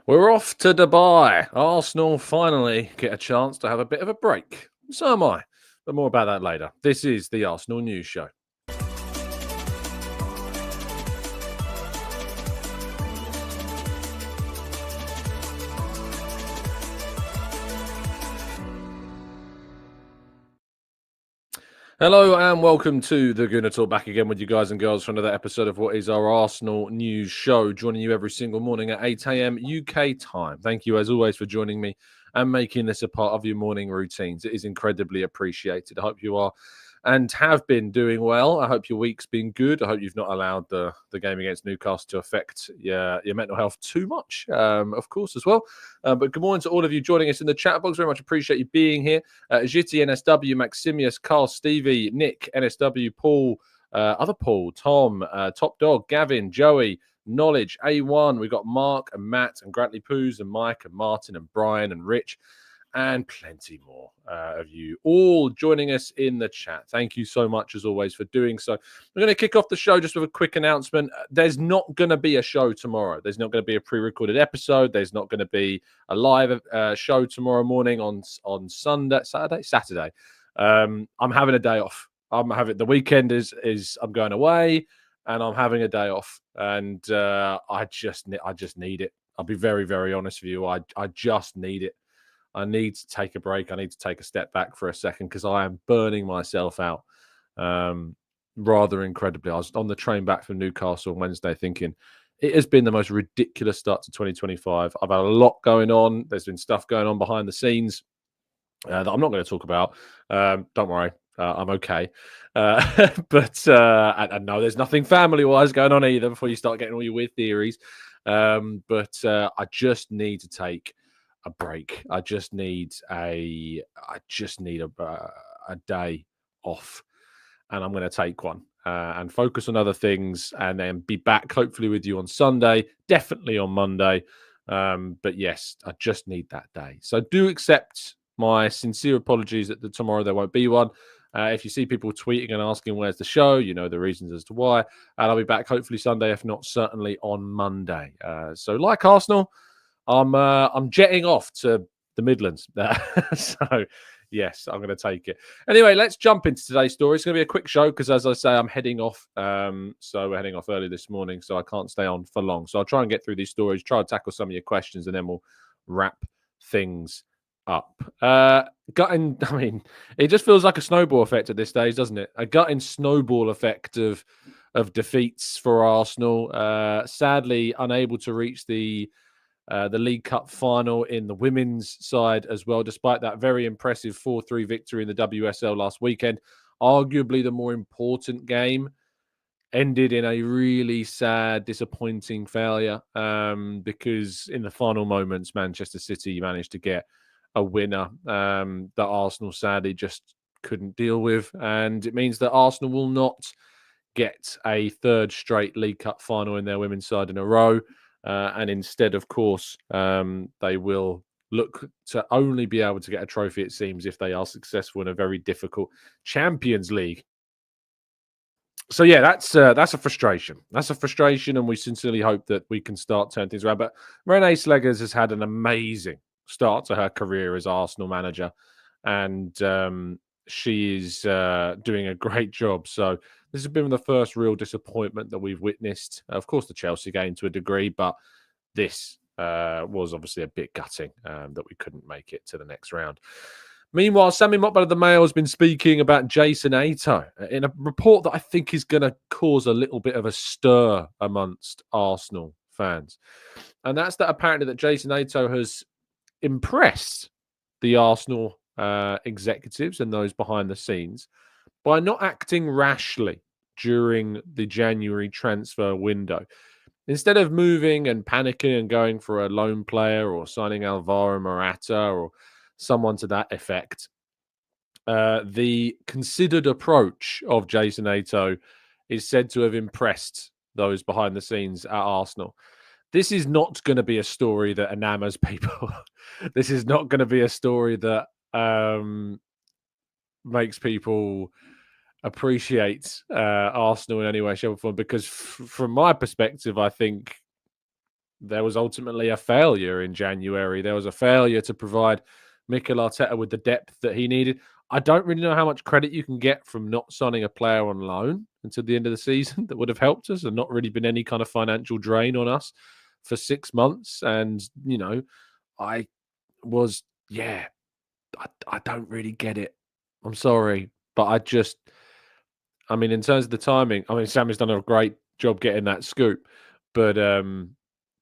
We're off to Dubai. Arsenal finally get a chance to have a bit of a break. So am I. But more about that later. This is the Arsenal News Show. Hello and welcome to the Gooner Talk, back again with you guys and girls for another episode of what is our Arsenal News Show, joining you every single morning at 8 a.m. UK time. Thank you as always for joining me and making this a part of your morning routines. It is incredibly appreciated. I hope you are and have been doing well. I hope your week's been good. I hope you've not allowed the game against Newcastle to affect your mental health too much, of course, as well. But good morning to all of you joining us in the chat box. Very much appreciate you being here. Jitty, NSW, Maximius, Carl, Stevie, Nick, NSW, Paul, other Paul, Tom, Top Dog, Gavin, Joey, Knowledge, A1. We've got Mark and Matt and Grantley Poos and Mike and Martin and Brian and Rich and plenty more of you all joining us in the chat. Thank you so much, as always, for doing so. We're going to kick off the show just with a quick announcement. There's not going to be a show tomorrow. There's not going to be a pre-recorded episode. There's not going to be a live show tomorrow morning on Saturday. I'm having a day off. The weekend is I'm going away, and I'm having a day off, and I just need it. I'll be very, very honest with you. I just need it. I need to take a break. I need to take a step back for a second because I am burning myself out rather incredibly. I was on the train back from Newcastle on Wednesday thinking it has been the most ridiculous start to 2025. I've had a lot going on. There's been stuff going on behind the scenes that I'm not going to talk about. Don't worry. I'm okay. But no, there's nothing family-wise going on either before you start getting all your weird theories. But I just need to take a break. I just need a day off, and I'm going to take one and focus on other things, and then be back hopefully with you on Sunday, definitely on Monday. But yes, I just need that day. So do accept my sincere apologies that tomorrow there won't be one. If you see people tweeting and asking where's the show, you know the reasons as to why. And I'll be back hopefully Sunday, if not certainly on Monday. So like Arsenal, I'm jetting off to the Midlands. So, yes, I'm going to take it. Anyway, let's jump into today's story. It's going to be a quick show because, as I say, I'm heading off. So we're heading off early this morning, so I can't stay on for long. So I'll try and get through these stories, try to tackle some of your questions, and then we'll wrap things up. It just feels like a snowball effect at this stage, doesn't it? A gutting snowball effect of defeats for Arsenal. Sadly, unable to reach the League Cup final in the women's side as well, despite that very impressive 4-3 victory in the WSL last weekend. Arguably the more important game ended in a really sad, disappointing failure because in the final moments, Manchester City managed to get a winner that Arsenal sadly just couldn't deal with. And it means that Arsenal will not get a third straight League Cup final in their women's side in a row. And instead, of course, they will look to only be able to get a trophy, it seems, if they are successful in a very difficult Champions League. So, yeah, that's a frustration. That's a frustration, and we sincerely hope that we can start turning things around. But Renée Slegers has had an amazing start to her career as Arsenal manager, and she is doing a great job. So this has been the first real disappointment that we've witnessed. Of course, the Chelsea game to a degree, but this was obviously a bit gutting that we couldn't make it to the next round. Meanwhile, Sammy Motbell of the Mail has been speaking about Jason Ayto in a report that I think is going to cause a little bit of a stir amongst Arsenal fans. And that's that apparently that Jason Ayto has impressed the Arsenal executives and those behind the scenes by not acting rashly during the January transfer window. Instead of moving and panicking and going for a loan player or signing Alvaro Morata or someone to that effect, the considered approach of Jason Ayto is said to have impressed those behind the scenes at Arsenal. This is not going to be a story that enamors people. This is not going to be a story that makes people appreciate Arsenal in any way, shape, or form. Because from my perspective, I think there was ultimately a failure in January. There was a failure to provide Mikel Arteta with the depth that he needed. I don't really know how much credit you can get from not signing a player on loan until the end of the season that would have helped us and not really been any kind of financial drain on us for 6 months. And, I was, I don't really get it. I'm sorry. But in terms of the timing, Sammy's done a great job getting that scoop. But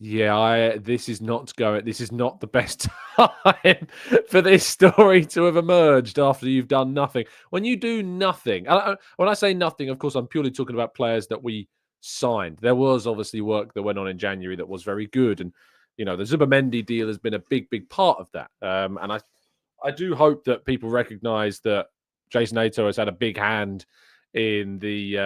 this is not the best time for this story to have emerged after you've done nothing. When you do nothing, when I say nothing, of course, I'm purely talking about players that we signed. There was obviously work that went on in January that was very good. And, the Zubimendi deal has been a big, big part of that. And I do hope that people recognise that Jason Ayto has had a big hand in the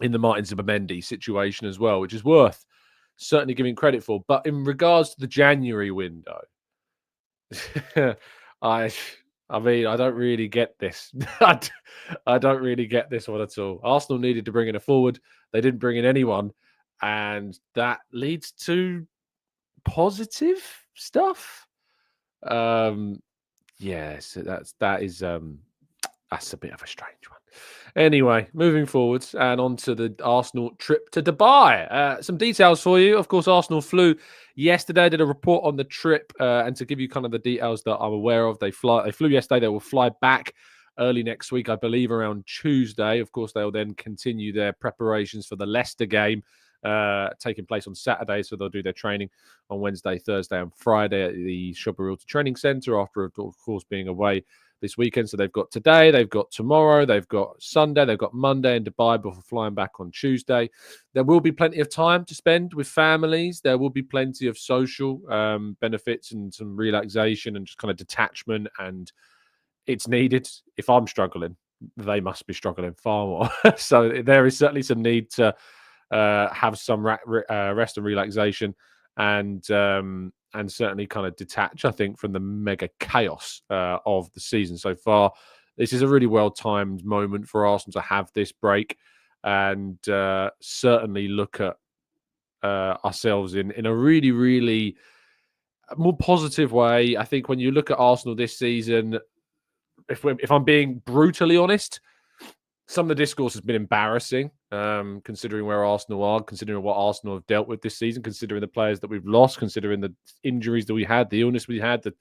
Martin Zubimendi situation as well, which is worth certainly giving credit for. But in regards to the January window, I don't really get this. I don't really get this one at all. Arsenal needed to bring in a forward. They didn't bring in anyone. And that leads to positive stuff. Yes, that's a bit of a strange one. Anyway, moving forwards and on to the Arsenal trip to Dubai. Some details for you. Of course, Arsenal flew yesterday. I did a report on the trip, and to give you kind of the details that I'm aware of, they flew yesterday. They will fly back early next week, I believe, around Tuesday. Of course, they will then continue their preparations for the Leicester game taking place on Saturday. So they'll do their training on Wednesday, Thursday, and Friday at the Shobarulta Training Centre after, of course, being away this weekend. So they've got today, they've got tomorrow, they've got Sunday, they've got Monday in Dubai before flying back on Tuesday. There will be plenty of time to spend with families. There will be plenty of social benefits and some relaxation and just kind of detachment. And it's needed. If I'm struggling, they must be struggling far more. So there is certainly some need to have some rest and relaxation and certainly kind of detach, I think, from the mega chaos of the season so far. This is a really well-timed moment for Arsenal to have this break and certainly look at ourselves in a really, really more positive way. I think when you look at Arsenal this season, if I'm being brutally honest, some of the discourse has been embarrassing, considering where Arsenal are, considering what Arsenal have dealt with this season, considering the players that we've lost, considering the injuries that we had, the illness we had, the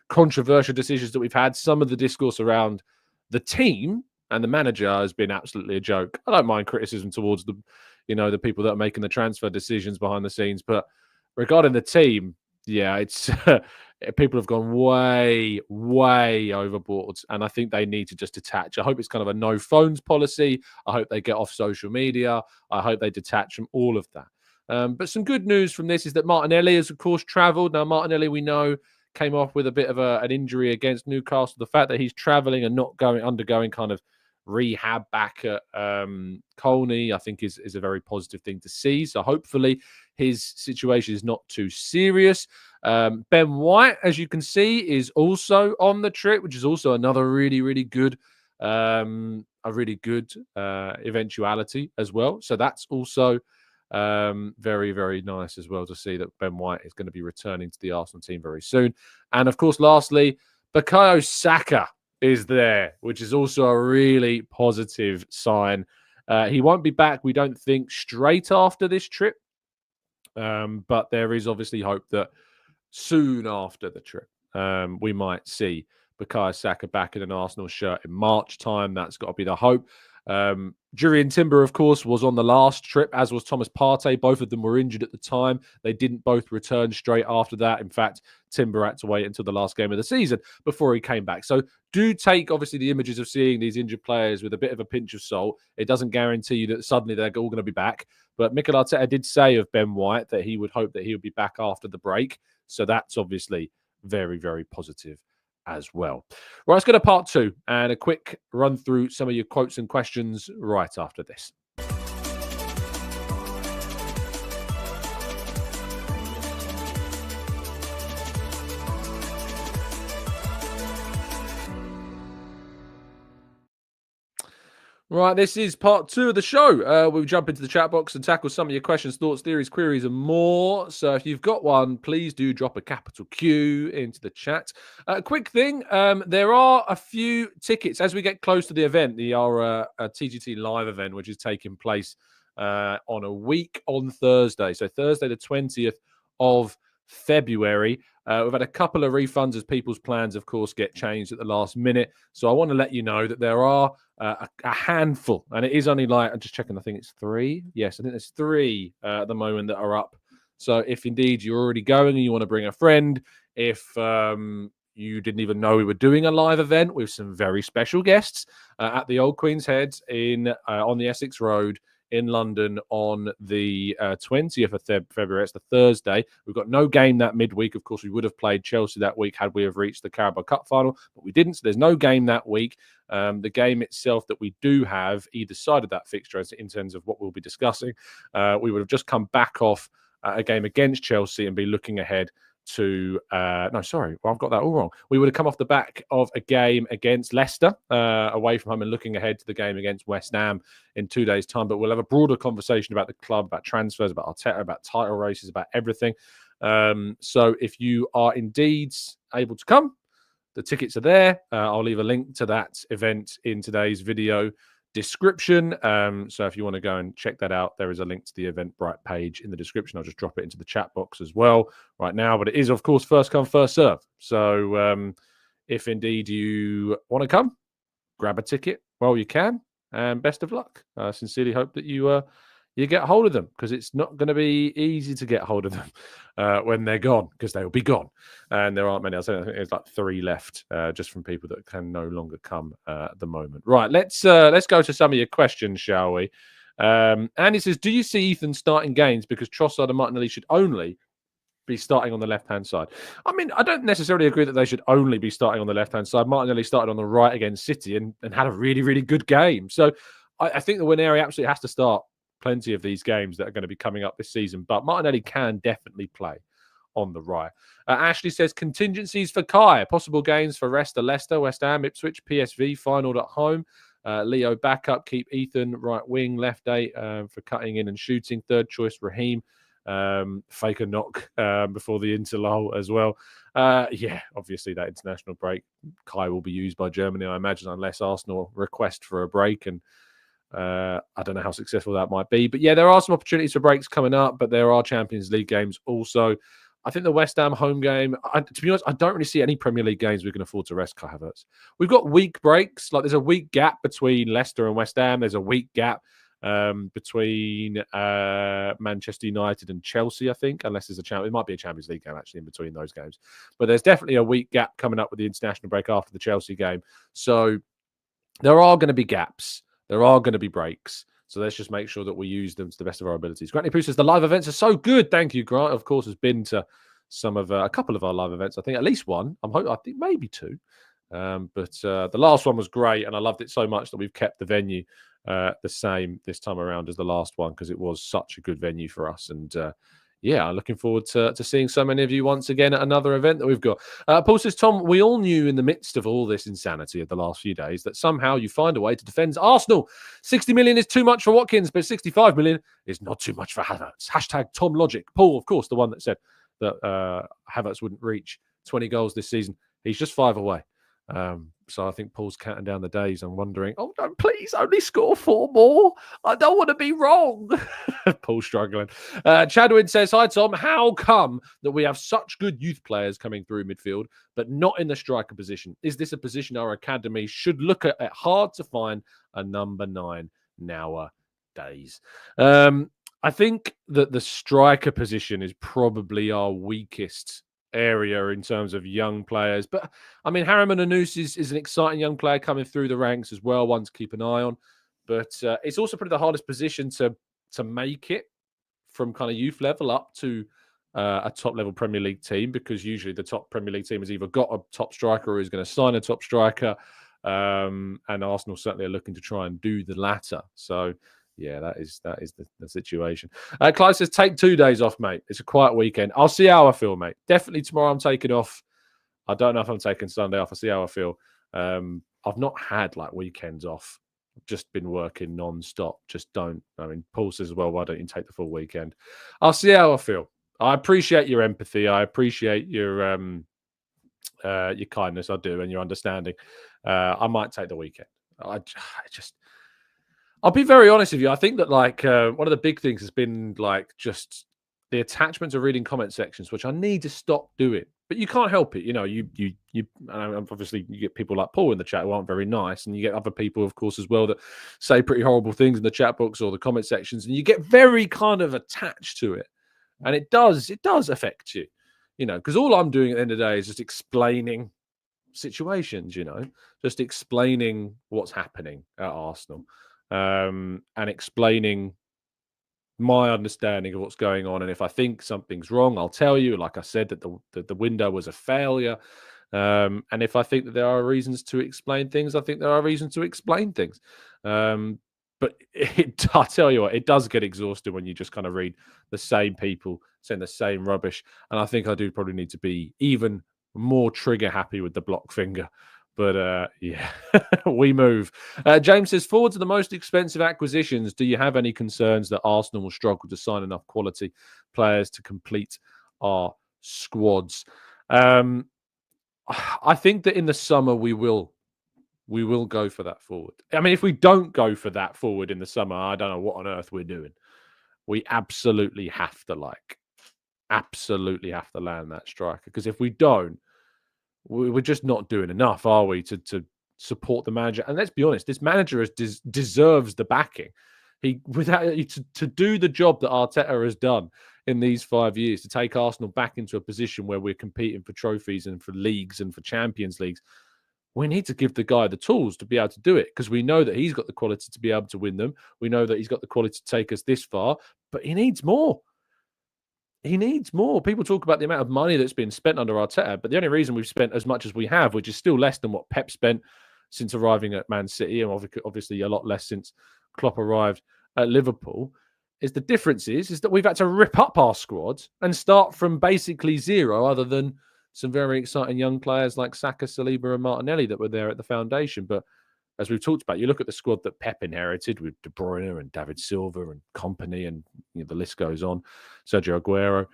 controversial decisions that we've had. Some of the discourse around the team and the manager has been absolutely a joke. I don't mind criticism towards the people that are making the transfer decisions behind the scenes, but regarding the team, it's people have gone way, way overboard, and I think they need to just detach. I hope it's kind of a no phones policy. I hope they get off social media. I hope they detach from all of that. But some good news from this is that Martinelli has, of course, travelled. Now, Martinelli, we know, came off with a bit of an injury against Newcastle. The fact that he's travelling and not undergoing kind of rehab back at Colney, I think is a very positive thing to see. So hopefully his situation is not too serious. Ben White, as you can see, is also on the trip, which is also another really, really good, eventuality as well. So that's also very, very nice as well to see that Ben White is going to be returning to the Arsenal team very soon. And of course, lastly, Bukayo Saka is there, which is also a really positive sign. He won't be back, we don't think, straight after this trip. But there is obviously hope that soon after the trip, we might see Bukayo Saka back in an Arsenal shirt in March time. That's got to be the hope. Jurriën Timber, of course, was on the last trip, as was Thomas Partey. Both of them were injured at the time. They didn't both return straight after that. In fact, Timber had to wait until the last game of the season before he came back. So do take, obviously, the images of seeing these injured players with a bit of a pinch of salt. It doesn't guarantee you that suddenly they're all going to be back. But Mikel Arteta did say of Ben White that he would hope that he would be back after the break. So that's obviously very, very positive as well. Right, let's go to part two and a quick run through some of your quotes and questions right after this. Right, this is part 2 of the show. We'll jump into the chat box and tackle some of your questions, thoughts, theories, queries, and more. So if you've got one, please do drop a capital Q into the chat. Quick thing, there are a few tickets as we get close to the event, our TGT live event, which is taking place on a week on Thursday. So Thursday the 20th of February. We've had a couple of refunds as people's plans, of course, get changed at the last minute. So I want to let you know that there are a handful, and it is only like, I'm just checking, I think it's 3. Yes, I think there's 3 at the moment that are up. So if indeed you're already going and you want to bring a friend, if you didn't even know we were doing a live event with some very special guests at the Old Queen's Head on the Essex Road in London on the 20th of February. It's the Thursday. We've got no game that midweek. Of course, we would have played Chelsea that week had we have reached the Carabao Cup final, but we didn't. So there's no game that week. The game itself that we do have either side of that fixture in terms of what we'll be discussing, we would have just come back off a game against Chelsea and be looking ahead to I've got that all wrong. We would have come off the back of a game against Leicester away from home and looking ahead to the game against West Ham in 2 days' time. But we'll have a broader conversation about the club, about transfers, about Arteta, about title races, about everything. So if you are indeed able to come, the tickets are there. I'll leave a link to that event in today's video description. So if you want to go and check that out, there is a link to the Eventbrite page in the description. I'll just drop it into the chat box as well right now. But it is, of course, first come, first serve. So if indeed you want to come, grab a ticket while you can, and best of luck. I sincerely hope that you get hold of them, because it's not going to be easy to get hold of them when they're gone, because they will be gone. And there aren't many. I think there's like 3 left just from people that can no longer come at the moment. Right, let's go to some of your questions, shall we? Andy says, do you see Ethan starting games because Trossard and Martinelli should only be starting on the left-hand side? I mean, I don't necessarily agree that they should only be starting on the left-hand side. Martinelli started on the right against City and had a really, really good game. So I think that Winery absolutely has to start plenty of these games that are going to be coming up this season, but Martinelli can definitely play on the right. Ashley says, contingencies for Kai, possible games for Leicester, West Ham, Ipswich, PSV, final at home. Leo backup, keep Ethan right wing, left 8 for cutting in and shooting. Third choice, Raheem. Fake a knock before the interlull as well. Yeah, obviously that international break, Kai will be used by Germany, I imagine, unless Arsenal request for a break, and I don't know how successful that might be. But yeah, there are some opportunities for breaks coming up, but there are Champions League games also. I think the West Ham home game, to be honest, I don't really see any Premier League games we can afford to rest Kai Havertz. We've got week breaks. Like, there's a week gap between Leicester and West Ham. There's a week gap between Manchester United and Chelsea, I think, unless there's it might be a Champions League game actually in between those games. But there's definitely a week gap coming up with the international break after the Chelsea game. So there are going to be gaps. There are going to be breaks. So let's just make sure that we use them to the best of our abilities. Grant Poo says, the live events are so good. Thank you, Grant. Of course, has been to a couple of our live events. I think at least one. I think maybe 2. But the last one was great, and I loved it so much that we've kept the venue the same this time around as the last one, because it was such a good venue for us. And yeah, I'm looking forward to seeing so many of you once again at another event that we've got. Paul says, Tom, we all knew in the midst of all this insanity of the last few days that somehow you find a way to defend Arsenal. 60 million is too much for Watkins, but 65 million is not too much for Havertz. Hashtag Tom Logic. Paul, of course, the one that said that Havertz wouldn't reach 20 goals this season. He's just 5 away. So I think Paul's counting down the days and wondering, oh, no, please only score 4 more. I don't want to be wrong. Paul's struggling. Chadwin says, hi, Tom. How come that we have such good youth players coming through midfield, but not in the striker position? Is this a position our academy should look at? Hard to find a number 9 nowadays. I think that the striker position is probably our weakest area in terms of young players. But I mean, Harriman Anus is an exciting young player coming through the ranks as well, one to keep an eye on. But it's also probably the hardest position to make it from kind of youth level up to a top level Premier League team, because usually the top Premier League team has either got a top striker or is going to sign a top striker. And Arsenal certainly are looking to try and do the latter. So yeah, that is the situation. Clive says, take 2 days off, mate. It's a quiet weekend. I'll see how I feel, mate. Definitely tomorrow I'm taking off. I don't know if I'm taking Sunday off. I'll see how I feel. I've not had like weekends off just been working non-stop. Just don't. I mean, Paul says, well, why don't you take the full weekend? I'll see how I feel. I appreciate your empathy. I appreciate your kindness. I do, and your understanding. I might take the weekend. I'll be very honest with you. I think that like one of the big things has been like just the attachment to reading comment sections, which I need to stop doing. But you can't help it. You know, you obviously you get people like Paul in the chat who aren't very nice, and you get other people, of course, as well that say pretty horrible things in the chat box or the comment sections, and you get very kind of attached to it, and it does affect you, you know, because all I'm doing at the end of the day is just explaining situations, you know, just explaining what's happening at Arsenal, and explaining my understanding of what's going on. And if I think something's wrong, I'll tell you. Like I said, that the window was a failure. And if I think that there are reasons to explain things, I think there are reasons to explain things. But I tell you what, it does get exhausting when you just kind of read the same people saying the same rubbish. And I think I do probably need to be even more trigger happy with the block finger. But yeah, we move. James says, forwards are the most expensive acquisitions. Do you have any concerns that Arsenal will struggle to sign enough quality players to complete our squads? I think that in the summer we will go for that forward. I mean, if we don't go for that forward in the summer, I don't know what on earth we're doing. We absolutely have to land that striker, because if we don't, we're just not doing enough, are we, to support the manager? And let's be honest, this manager deserves the backing. To do the job that Arteta has done in these 5 years, to take Arsenal back into a position where we're competing for trophies and for leagues and for Champions Leagues, we need to give the guy the tools to be able to do it, because we know that he's got the quality to be able to win them. We know that he's got the quality to take us this far, but he needs more. He needs more. People talk about the amount of money that's been spent under Arteta, but the only reason we've spent as much as we have, which is still less than what Pep spent since arriving at Man City, and obviously a lot less since Klopp arrived at Liverpool, is the difference is that we've had to rip up our squad and start from basically zero, other than some very exciting young players like Saka, Saliba, and Martinelli that were there at the foundation. But as we've talked about, you look at the squad that Pep inherited with De Bruyne and David Silva and company, and the list goes on, Sergio Aguero,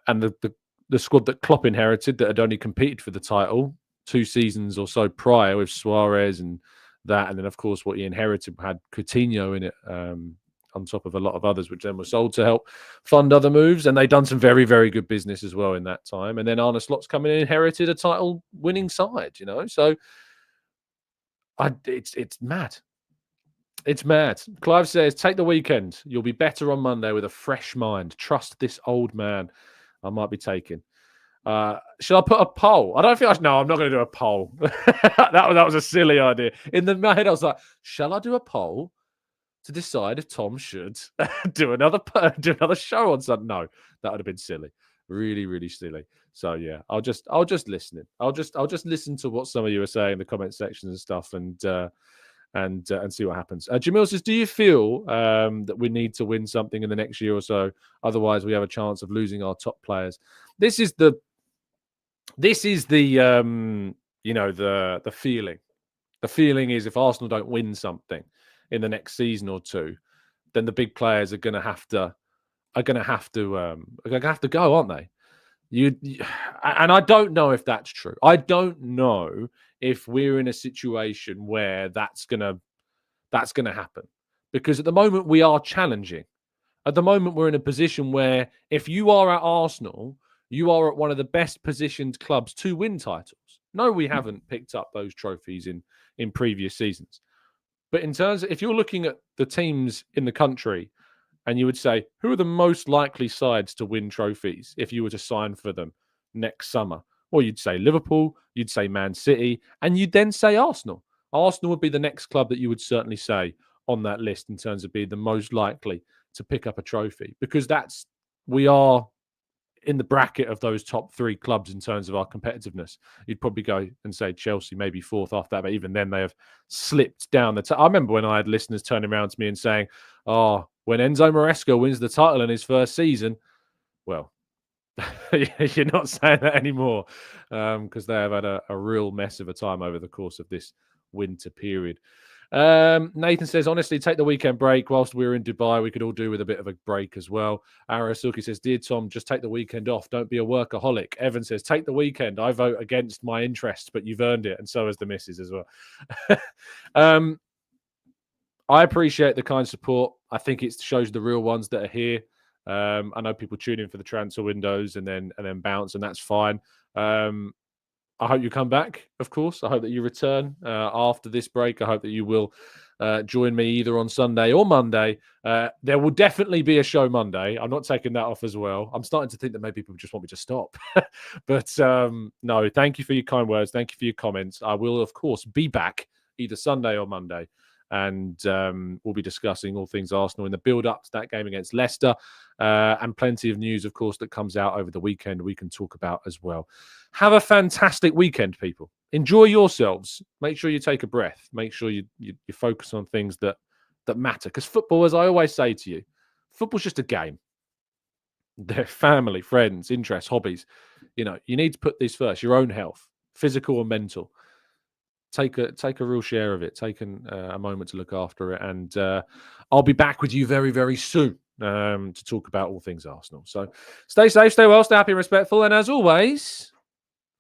and the squad that Klopp inherited that had only competed for the title 2 seasons or so prior, with Suarez and that, and then of course what he inherited had Coutinho in it, on top of a lot of others, which then were sold to help fund other moves. And they've done some very, very good business as well in that time. And then Arne Slot's come in and inherited a title-winning side, you know. So it's mad. It's mad. Clive says, take the weekend. You'll be better on Monday with a fresh mind. Trust this old man. I might be taking. Should I put a poll? I don't think no, I'm not going to do a poll. that was a silly idea. In my head, I was like, shall I do a poll to decide if Tom should do another show on Sunday? No, that would have been silly. Really, really silly. So yeah, I'll just listen. I'll just listen to what some of you are saying in the comment sections and stuff, and see what happens. Jamil says, do you feel that we need to win something in the next year or so? Otherwise, we have a chance of losing our top players. This is the feeling. The feeling is, if Arsenal don't win something in the next season or two, then the big players are going to have to go, aren't they? And I don't know if that's true. I don't know if we're in a situation where that's gonna happen, because at the moment we are challenging. At the moment we're in a position where if you are at Arsenal, you are at one of the best positioned clubs to win titles. No, we haven't picked up those trophies in previous seasons. But in terms of, if you're looking at the teams in the country, and you would say, who are the most likely sides to win trophies if you were to sign for them next summer? Well, you'd say Liverpool, you'd say Man City, and you'd then say Arsenal. Arsenal would be the next club that you would certainly say on that list in terms of being the most likely to pick up a trophy, because we are in the bracket of those top 3 clubs in terms of our competitiveness. You'd probably go and say Chelsea, maybe 4th after that, but even then they have slipped down the I remember when I had listeners turning around to me and saying, oh, when Enzo Maresca wins the title in his first season, well, you're not saying that anymore, because they have had a real mess of a time over the course of this winter period. Nathan says, honestly, take the weekend break. Whilst we were in Dubai, we could all do with a bit of a break as well. Arasuki says, dear Tom, just take the weekend off. Don't be a workaholic. Evan says, take the weekend. I vote against my interests, but you've earned it. And so has the missus as well. I appreciate the kind support. I think it shows the real ones that are here. I know people tune in for the transfer windows and then bounce, and that's fine. I hope you come back, of course. I hope that you return after this break. I hope that you will join me either on Sunday or Monday. There will definitely be a show Monday. I'm not taking that off as well. I'm starting to think that maybe people just want me to stop. But no, thank you for your kind words. Thank you for your comments. I will, of course, be back either Sunday or Monday. And we'll be discussing all things Arsenal in the build-up to that game against Leicester, and plenty of news, of course, that comes out over the weekend we can talk about as well. Have a fantastic weekend, people. Enjoy yourselves. Make sure you take a breath. Make sure you focus on things that matter. Because football, as I always say to you, football's just a game. They're family, friends, interests, hobbies. You need to put these first. Your own health, physical and mental. Take a real share of it. Take a moment to look after it, and I'll be back with you very, very soon to talk about all things Arsenal. So stay safe, stay well, stay happy, respectful, and as always,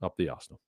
up the Arsenal.